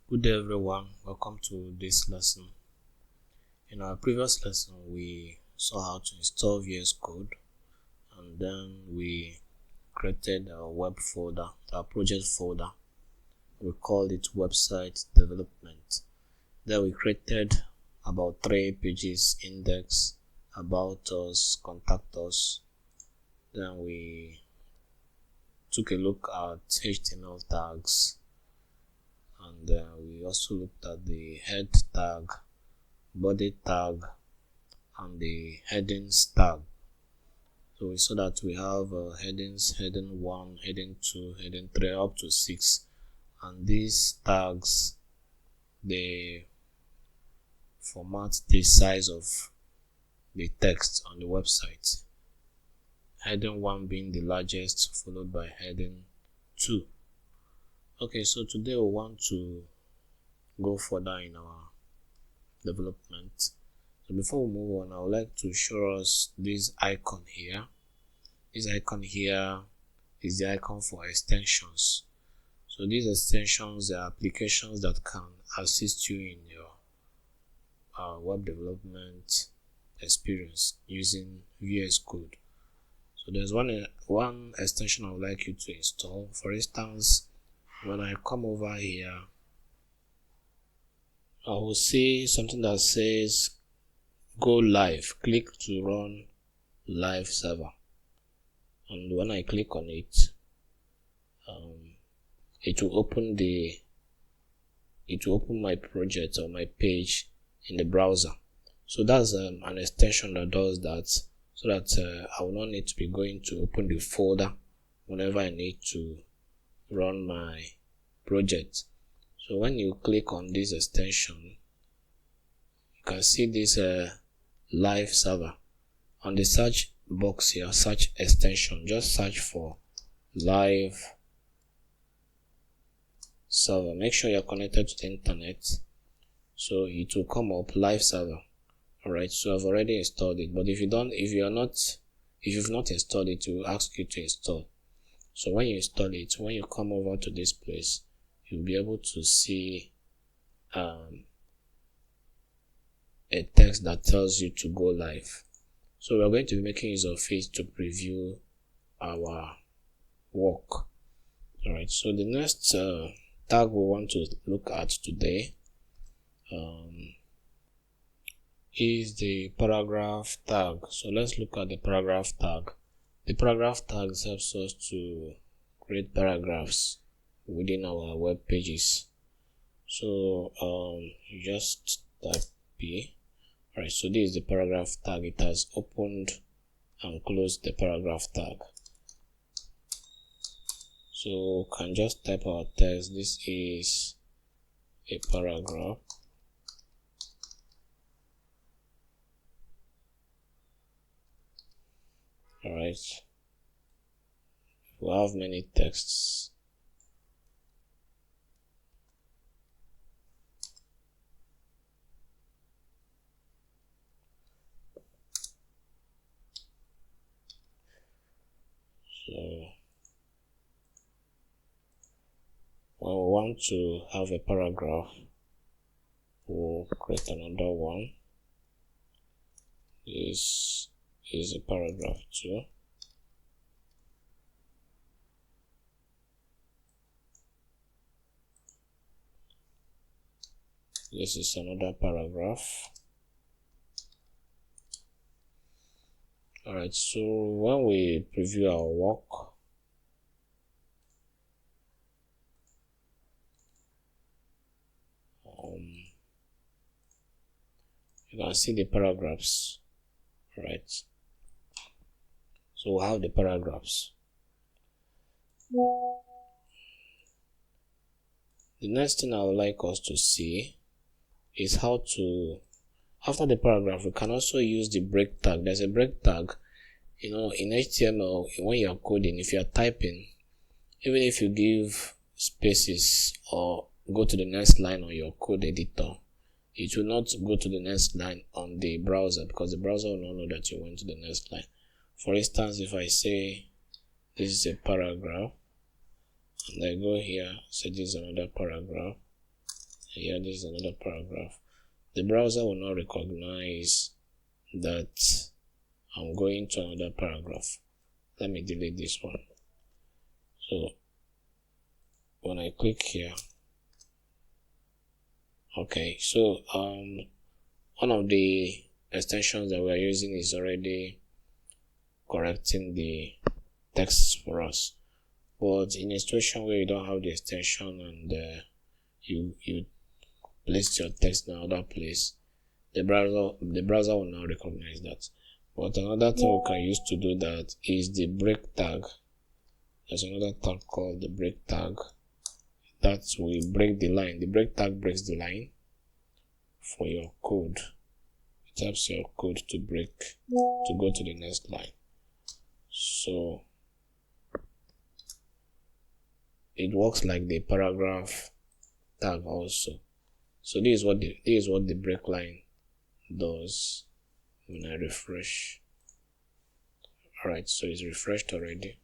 Good day everyone, welcome to this lesson. In our previous lesson we saw how to install VS Code, and then we created a web folder, our project folder. We called it website development. Then we created about 3 pages: index, about us, contact us. Then we took a look at HTML tags, and we also looked at the head tag, body tag, and the headings tag. So we saw that we have headings, heading 1, heading 2, heading 3, up to 6, and these tags, they format the size of the text on the website, heading 1 being the largest, followed by heading 2. Okay, so today we want to go further in our development. So before we move on, I would like to show us this icon here. This icon here is the icon for extensions. So these extensions are applications that can assist you in your web development experience using VS Code. So there's one extension I would like you to install. For instance, when I come over here, I will see something that says go live. Click to run live server, and when I click on it, it will open my project or my page in the browser. So that's an extension that does that, so that I will not need to be going to open the folder whenever I need to run my project. So when you click on this extension, you can see this live server. On the search box here, search extension, just search for live server. Make sure you're connected to the internet, so it will come up live server. Alright, so I've already installed it, but if you've not installed it, it will ask you to install. So when you install it, when you come over to this place, you'll be able to see a text that tells you to go live. So we're going to be making use of it to preview our work. Alright, so the next tag we want to look at today is the paragraph tag. So let's look at the paragraph tag. The paragraph tag helps us to create paragraphs within our web pages. So you just type P. Alright, so this is the paragraph tag. It has opened and closed the paragraph tag. So we can just type our text. This is a paragraph. Alright, we have many texts. So when we want to have a paragraph, we'll create another one. This is a paragraph 2. This is another paragraph. Alright, so when we preview our work, you can see the paragraphs. Right, so we'll have the paragraphs. The next thing I would like us to see is how to, after the paragraph, we can also use the break tag. There's a break tag, in HTML. When you're coding, if you're typing, even if you give spaces or go to the next line on your code editor, it will not go to the next line on the browser, because the browser will not know that you went to the next line. For instance, if I say this is a paragraph, and I go here, say this is another paragraph, Here, this is another paragraph. The browser will not recognize that I'm going to another paragraph. Let me delete this one. So when I click here, okay, so one of the extensions that we are using is already correcting the text for us. But in a situation where you don't have the extension and you place your text in another place, the browser will not recognize that. But another thing we can use to do that is the break tag. There's another tag called the break tag that will break the line. The break tag breaks the line for your code. It helps your code to break, to go to the next line. So it works like the paragraph tag also. So this is what the break line does when I refresh. Alright, so it's refreshed already.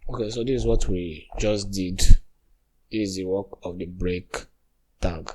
Okay, so this is what we just did. This is the work of the break tag.